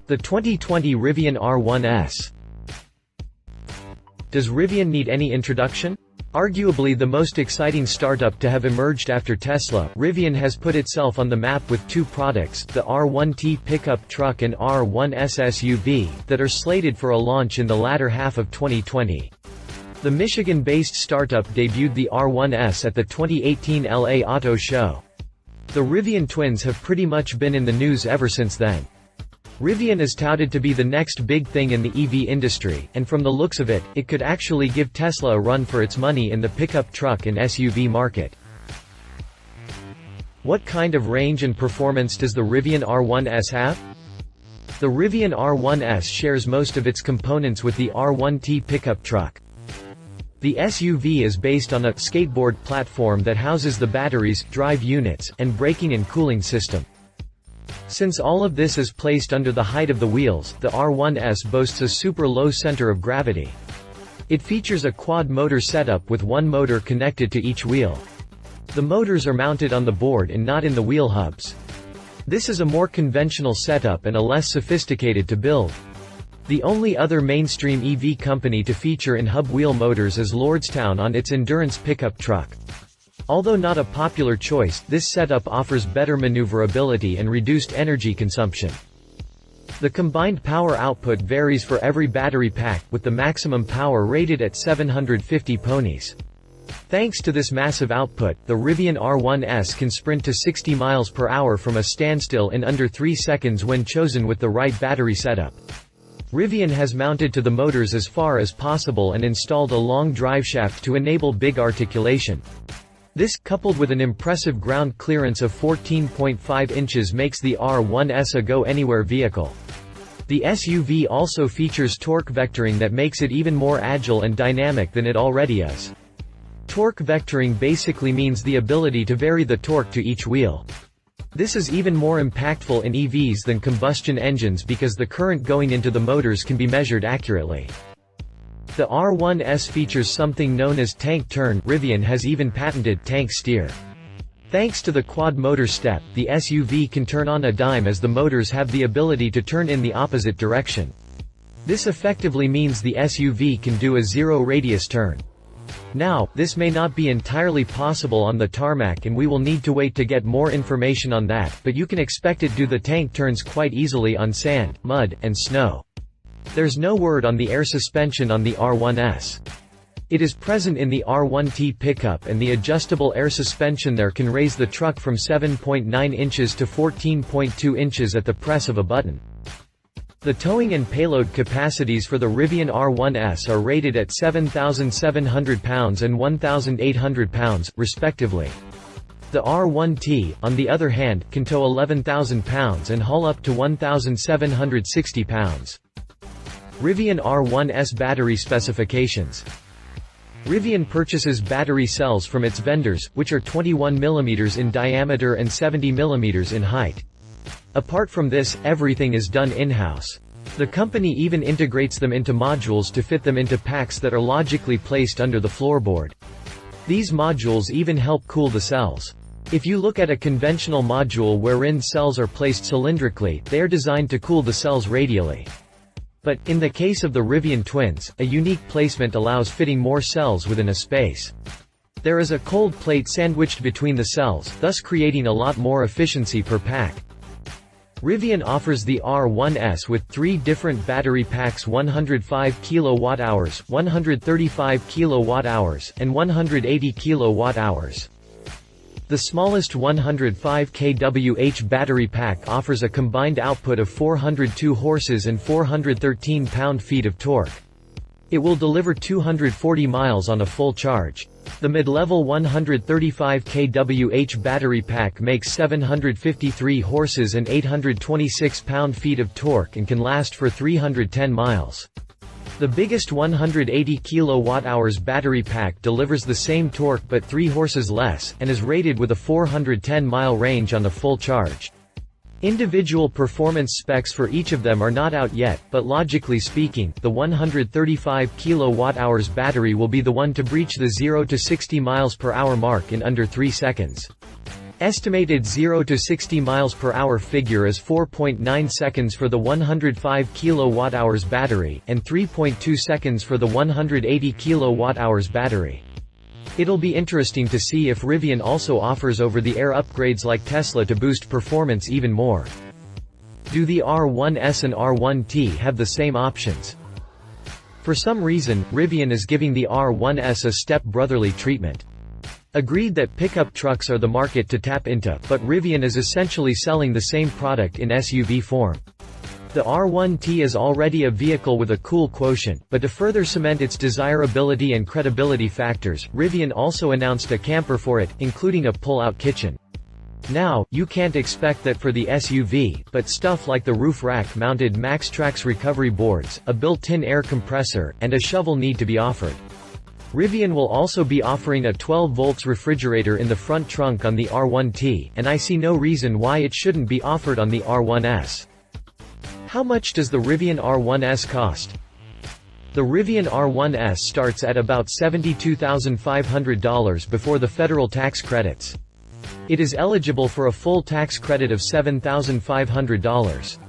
The 2020 Rivian R1S. Does Rivian need any introduction? Arguably the most exciting startup to have emerged after Tesla, Rivian has put itself on the map with two products, the R1T pickup truck and R1S SUV, that are slated for a launch in the latter half of 2020. The Michigan-based startup debuted the R1S at the 2018 LA Auto Show. The Rivian twins have pretty much been in the news ever since then. Rivian is touted to be the next big thing in the EV industry, and from the looks of it, it could actually give Tesla a run for its money in the pickup truck and SUV market. What kind of range and performance does the Rivian R1S have? The Rivian R1S shares most of its components with the R1T pickup truck. The SUV is based on a skateboard platform that houses the batteries, drive units, and braking and cooling system. Since all of this is placed under the height of the wheels, the R1S boasts a super low center of gravity. It features a quad motor setup with one motor connected to each wheel. The motors are mounted on the board and not in the wheel hubs. This is a more conventional setup and a less sophisticated to build. The only other mainstream EV company to feature in-hub wheel motors is Lordstown on its endurance pickup truck. Although not a popular choice, this setup offers better maneuverability and reduced energy consumption. The combined power output varies for every battery pack, with the maximum power rated at 750 ponies. Thanks to this massive output, the Rivian R1S can sprint to 60 miles per hour from a standstill in under 3 seconds when chosen with the right battery setup. Rivian has mounted to the motors as far as possible and installed a long driveshaft to enable big articulation. This, coupled with an impressive ground clearance of 14.5 inches, makes the R1S a go-anywhere vehicle. The SUV also features torque vectoring that makes it even more agile and dynamic than it already is. Torque vectoring basically means the ability to vary the torque to each wheel. This is even more impactful in EVs than combustion engines because the current going into the motors can be measured accurately. The R1S features something known as tank turn. Rivian has even patented tank steer. Thanks to the quad motor step, the SUV can turn on a dime as the motors have the ability to turn in the opposite direction. This effectively means the SUV can do a zero-radius turn. Now, this may not be entirely possible on the tarmac and we will need to wait to get more information on that, but you can expect it to do the tank turns quite easily on sand, mud, and snow. There's no word on the air suspension on the R1S. It is present in the R1T pickup, and the adjustable air suspension there can raise the truck from 7.9 inches to 14.2 inches at the press of a button. The towing and payload capacities for the Rivian R1S are rated at 7,700 pounds and 1,800 pounds, respectively. The R1T, on the other hand, can tow 11,000 pounds and haul up to 1,760 pounds. Rivian R1S battery specifications. Rivian purchases battery cells from its vendors, which are 21 mm in diameter and 70 mm in height. Apart from this, everything is done in-house. The company even integrates them into modules to fit them into packs that are logically placed under the floorboard. These modules even help cool the cells. If you look at a conventional module wherein cells are placed cylindrically, they are designed to cool the cells radially. But, in the case of the Rivian twins, a unique placement allows fitting more cells within a space. There is a cold plate sandwiched between the cells, thus creating a lot more efficiency per pack. Rivian offers the R1S with 3 different battery packs: 105 kWh, 135 kWh, and 180 kWh. The smallest 105 kWh battery pack offers a combined output of 402 horses and 413 pound-feet of torque. It will deliver 240 miles on a full charge. The mid-level 135 kWh battery pack makes 753 horses and 826 pound-feet of torque and can last for 310 miles. The biggest 180 kWh battery pack delivers the same torque but 3 horses less, and is rated with a 410-mile range on a full charge. Individual performance specs for each of them are not out yet, but logically speaking, the 135 kWh battery will be the one to breach the 0 to 60 miles per hour mark in under 3 seconds. Estimated 0 to 60 miles per hour figure is 4.9 seconds for the 105 kWh battery, and 3.2 seconds for the 180 kWh battery. It'll be interesting to see if Rivian also offers over-the-air upgrades like Tesla to boost performance even more. Do the R1S and R1T have the same options? For some reason, Rivian is giving the R1S a step-brotherly treatment. Agreed that pickup trucks are the market to tap into, but Rivian is essentially selling the same product in SUV form. The R1T is already a vehicle with a cool quotient, but to further cement its desirability and credibility factors, Rivian also announced a camper for it, including a pull-out kitchen. Now, you can't expect that for the SUV, but stuff like the roof rack-mounted MaxTrax recovery boards, a built-in air compressor, and a shovel need to be offered. Rivian will also be offering a 12 volts refrigerator in the front trunk on the R1T, and I see no reason why it shouldn't be offered on the R1S. How much does the Rivian R1S cost? The Rivian R1S starts at about $72,500 before the federal tax credits. It is eligible for a full tax credit of $7,500.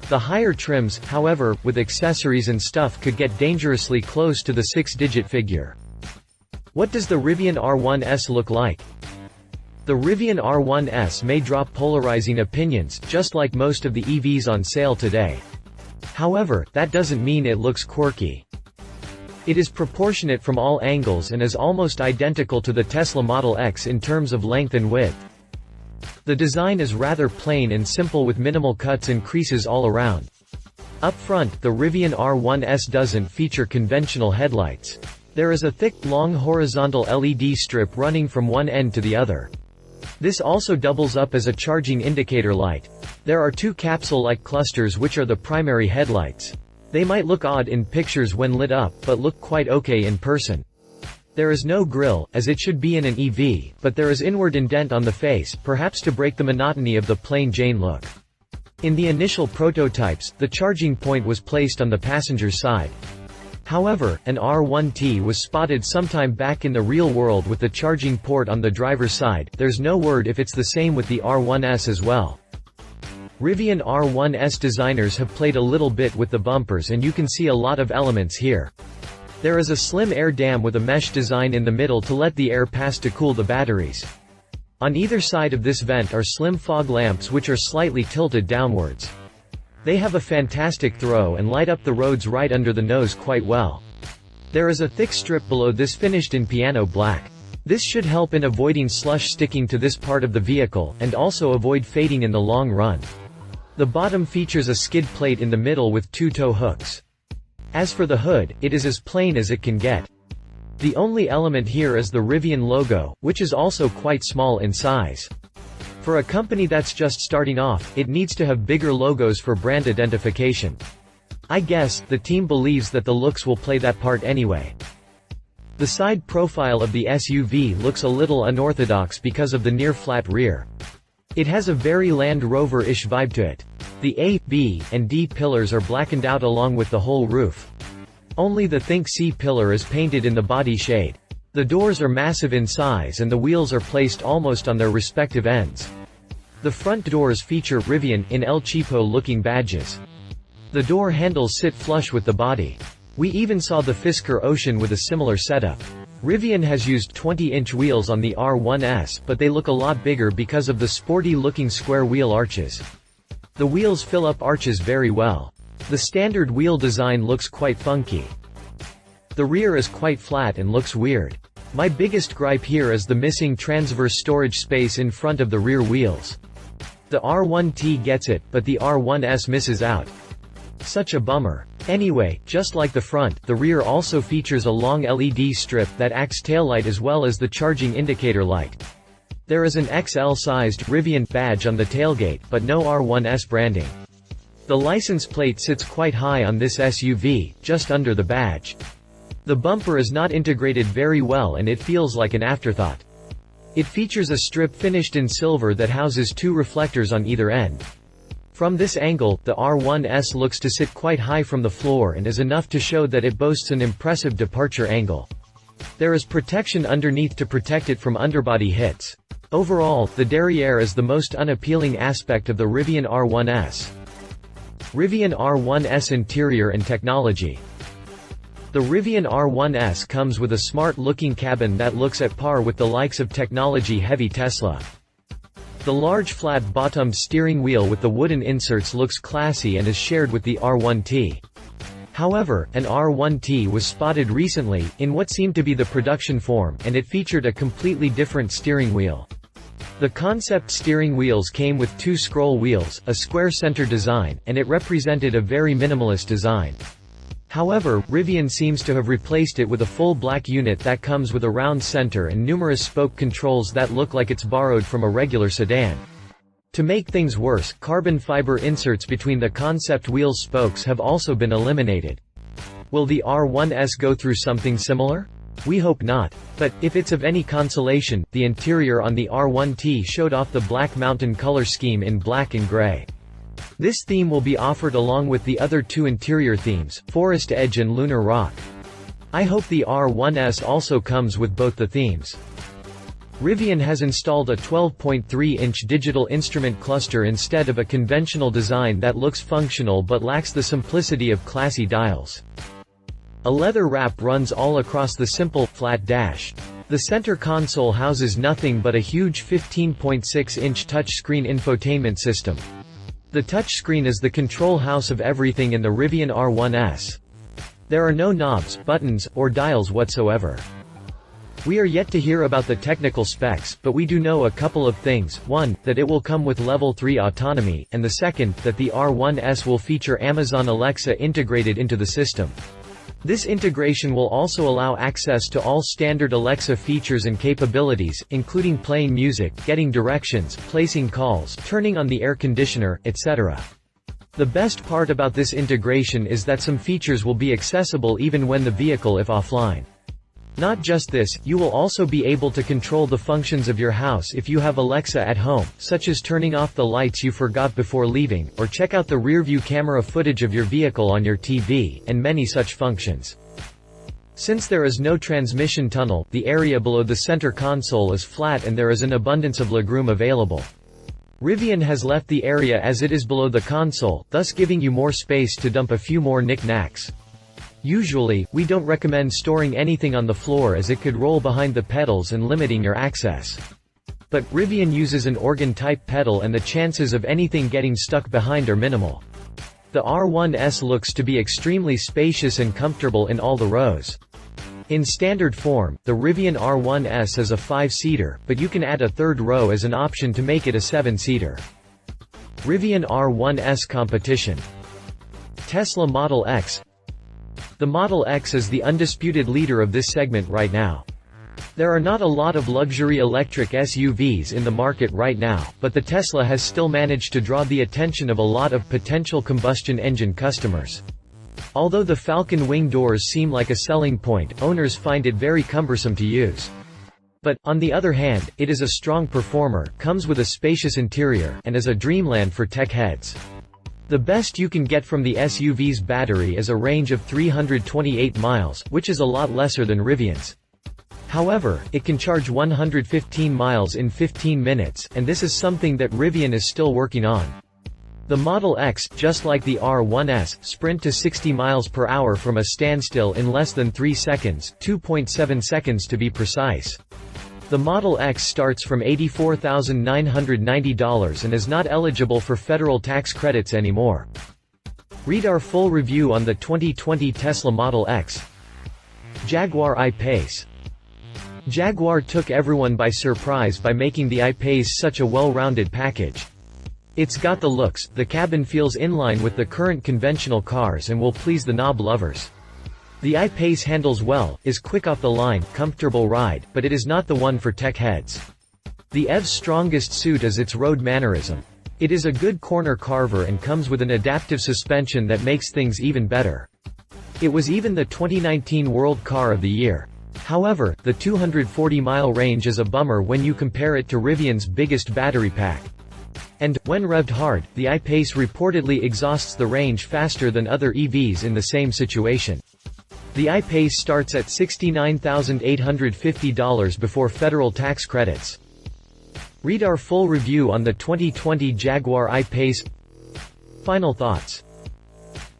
The higher trims, however, with accessories and stuff could get dangerously close to the six-digit figure. What does the Rivian R1S look like? The Rivian R1S may draw polarizing opinions, just like most of the EVs on sale today. However, that doesn't mean it looks quirky. It is proportionate from all angles and is almost identical to the Tesla Model X in terms of length and width. The design is rather plain and simple with minimal cuts and creases all around. Up front, the Rivian R1S doesn't feature conventional headlights. There is a thick, long horizontal LED strip running from one end to the other. This also doubles up as a charging indicator light. There are two capsule-like clusters which are the primary headlights. They might look odd in pictures when lit up, but look quite okay in person. There is no grille, as it should be in an EV, but there is inward indent on the face, perhaps to break the monotony of the plain Jane look. In the initial prototypes, the charging point was placed on the passenger's side. However, an R1T was spotted sometime back in the real world with the charging port on the driver's side. There's no word if it's the same with the R1S as well. Rivian R1S designers have played a little bit with the bumpers and you can see a lot of elements here. There is a slim air dam with a mesh design in the middle to let the air pass to cool the batteries. On either side of this vent are slim fog lamps which are slightly tilted downwards. They have a fantastic throw and light up the roads right under the nose quite well. There is a thick strip below this finished in piano black. This should help in avoiding slush sticking to this part of the vehicle, and also avoid fading in the long run. The bottom features a skid plate in the middle with two tow hooks. As for the hood, it is as plain as it can get. The only element here is the Rivian logo, which is also quite small in size. For a company that's just starting off, it needs to have bigger logos for brand identification. I guess, the team believes that the looks will play that part anyway. The side profile of the SUV looks a little unorthodox because of the near-flat rear. It has a very Land Rover-ish vibe to it. The A, B, and D pillars are blackened out along with the whole roof. Only the Think C pillar is painted in the body shade. The doors are massive in size and the wheels are placed almost on their respective ends. The front doors feature Rivian in El Cheapo-looking badges. The door handles sit flush with the body. We even saw the Fisker Ocean with a similar setup. Rivian has used 20-inch wheels on the R1S, but they look a lot bigger because of the sporty-looking square wheel arches. The wheels fill up arches very well. The standard wheel design looks quite funky. The rear is quite flat and looks weird. My biggest gripe here is the missing transverse storage space in front of the rear wheels. The R1T gets it, but the R1S misses out. Such a bummer. Anyway, just like the front, the rear also features a long LED strip that acts taillight as well as the charging indicator light. There is an XL-sized Rivian badge on the tailgate, but no R1S branding. The license plate sits quite high on this SUV, just under the badge. The bumper is not integrated very well and it feels like an afterthought. It features a strip finished in silver that houses two reflectors on either end. From this angle, the R1S looks to sit quite high from the floor and is enough to show that it boasts an impressive departure angle. There is protection underneath to protect it from underbody hits. Overall, the derriere is the most unappealing aspect of the Rivian R1S. Rivian R1S interior and technology. The Rivian R1S comes with a smart-looking cabin that looks at par with the likes of technology-heavy Tesla. The large flat-bottomed steering wheel with the wooden inserts looks classy and is shared with the R1T. However, an R1T was spotted recently, in what seemed to be the production form, and it featured a completely different steering wheel. The concept steering wheels came with two scroll wheels, a square center design, and it represented a very minimalist design. However, Rivian seems to have replaced it with a full black unit that comes with a round center and numerous spoke controls that look like it's borrowed from a regular sedan. To make things worse, carbon fiber inserts between the concept wheel's spokes have also been eliminated. Will the R1S go through something similar? We hope not. But, if it's of any consolation, the interior on the R1T showed off the black mountain color scheme in black and gray. This theme will be offered along with the other two interior themes, Forest Edge and Lunar Rock. I hope the R1S also comes with both the themes. Rivian has installed a 12.3-inch digital instrument cluster instead of a conventional design that looks functional but lacks the simplicity of classy dials. A leather wrap runs all across the simple, flat dash. The center console houses nothing but a huge 15.6-inch touchscreen infotainment system. The touchscreen is the control house of everything in the Rivian R1S. There are no knobs, buttons, or dials whatsoever. We are yet to hear about the technical specs, but we do know a couple of things. One, that it will come with Level 3 autonomy, and the second, that the R1S will feature Amazon Alexa integrated into the system. This integration will also allow access to all standard Alexa features and capabilities, including playing music, getting directions, placing calls, turning on the air conditioner, etc. The best part about this integration is that some features will be accessible even when the vehicle is offline. Not just this, you will also be able to control the functions of your house if you have Alexa at home, such as turning off the lights you forgot before leaving, or check out the rear-view camera footage of your vehicle on your TV, and many such functions. Since there is no transmission tunnel, the area below the center console is flat and there is an abundance of legroom available. Rivian has left the area as it is below the console, thus giving you more space to dump a few more knick-knacks. Usually, we don't recommend storing anything on the floor as it could roll behind the pedals and limiting your access. But, Rivian uses an organ-type pedal and the chances of anything getting stuck behind are minimal. The R1S looks to be extremely spacious and comfortable in all the rows. In standard form, the Rivian R1S is a 5-seater, but you can add a third row as an option to make it a 7-seater. Rivian R1S competition. Tesla Model X. The Model X is the undisputed leader of this segment right now. There are not a lot of luxury electric SUVs in the market right now, but the Tesla has still managed to draw the attention of a lot of potential combustion engine customers. Although the Falcon wing doors seem like a selling point, owners find it very cumbersome to use. But, on the other hand, it is a strong performer, comes with a spacious interior, and is a dreamland for tech heads. The best you can get from the SUV's battery is a range of 328 miles, which is a lot lesser than Rivian's. However, it can charge 115 miles in 15 minutes, and this is something that Rivian is still working on. The Model X, just like the R1S, sprint to 60 miles per hour from a standstill in less than 3 seconds, 2.7 seconds to be precise. The Model X starts from $84,990 and is not eligible for federal tax credits anymore. Read our full review on the 2020 Tesla Model X. Jaguar I-Pace. Jaguar took everyone by surprise by making the I-Pace such a well-rounded package. It's got the looks, the cabin feels in line with the current conventional cars and will please the knob lovers. The I-Pace handles well, is quick off the line, comfortable ride, but it is not the one for tech heads. The EV's strongest suit is its road mannerism. It is a good corner carver and comes with an adaptive suspension that makes things even better. It was even the 2019 World Car of the Year. However, the 240-mile range is a bummer when you compare it to Rivian's biggest battery pack. And, when revved hard, the I-Pace reportedly exhausts the range faster than other EVs in the same situation. The I-Pace starts at $69,850 before federal tax credits. Read our full review on the 2020 Jaguar I-Pace. Final thoughts.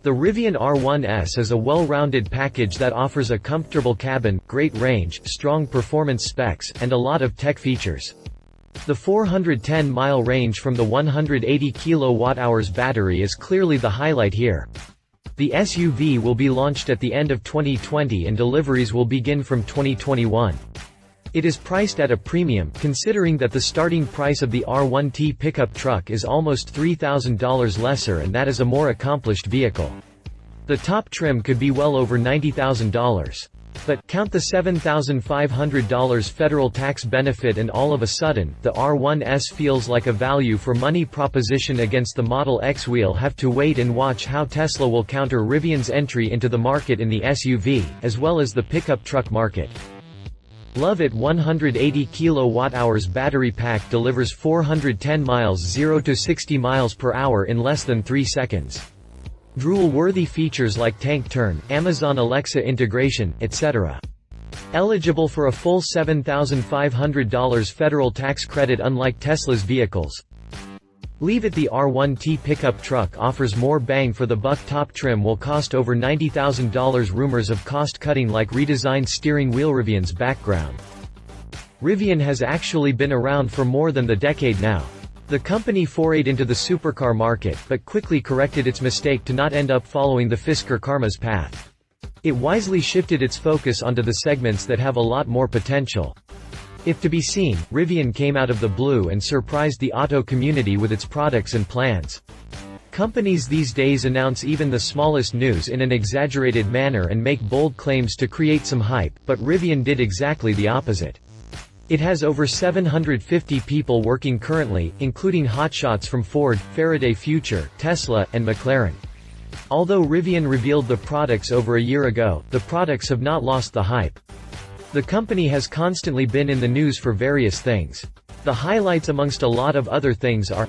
The Rivian R1S is a well-rounded package that offers a comfortable cabin, great range, strong performance specs, and a lot of tech features. The 410-mile range from the 180 kWh battery is clearly the highlight here. The SUV will be launched at the end of 2020 and deliveries will begin from 2021. It is priced at a premium, considering that the starting price of the R1T pickup truck is almost $3,000 lesser, and that is a more accomplished vehicle. The top trim could be well over $90,000. But, count the $7,500 federal tax benefit and all of a sudden, the R1S feels like a value for money proposition against the Model X. We'll have to wait and watch how Tesla will counter Rivian's entry into the market in the SUV, as well as the pickup truck market. Love it. 180 kWh battery pack delivers 410 miles 0 to 60 miles per hour in less than 3 seconds. Drool-worthy features like tank turn, Amazon Alexa integration, etc. Eligible for a full $7,500 federal tax credit unlike Tesla's vehicles. Leave it. The R1T pickup truck offers more bang for the buck. Top trim will cost over $90,000. Rumors of cost cutting like redesigned steering wheel. Rivian's background. Rivian has actually been around for more than the decade now. The company forayed into the supercar market, but quickly corrected its mistake to not end up following the Fisker Karma's path. It wisely shifted its focus onto the segments that have a lot more potential. If to be seen, Rivian came out of the blue and surprised the auto community with its products and plans. Companies these days announce even the smallest news in an exaggerated manner and make bold claims to create some hype, but Rivian did exactly the opposite. It has over 750 people working currently, including hotshots from Ford, Faraday Future, Tesla, and McLaren. Although Rivian revealed the products over a year ago, the products have not lost the hype. The company has constantly been in the news for various things. The highlights amongst a lot of other things are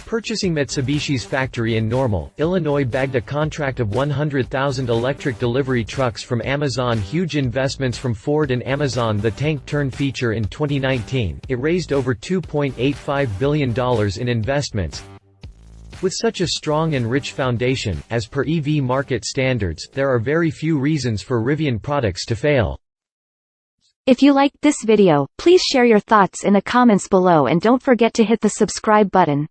purchasing Mitsubishi's factory in Normal, Illinois, bagged a contract of 100,000 electric delivery trucks from Amazon, huge investments from Ford and Amazon, the tank turn feature in 2019, it raised over $2.85 billion in investments. With such a strong and rich foundation, as per EV market standards, there are very few reasons for Rivian products to fail. If you liked this video, please share your thoughts in the comments below and don't forget to hit the subscribe button.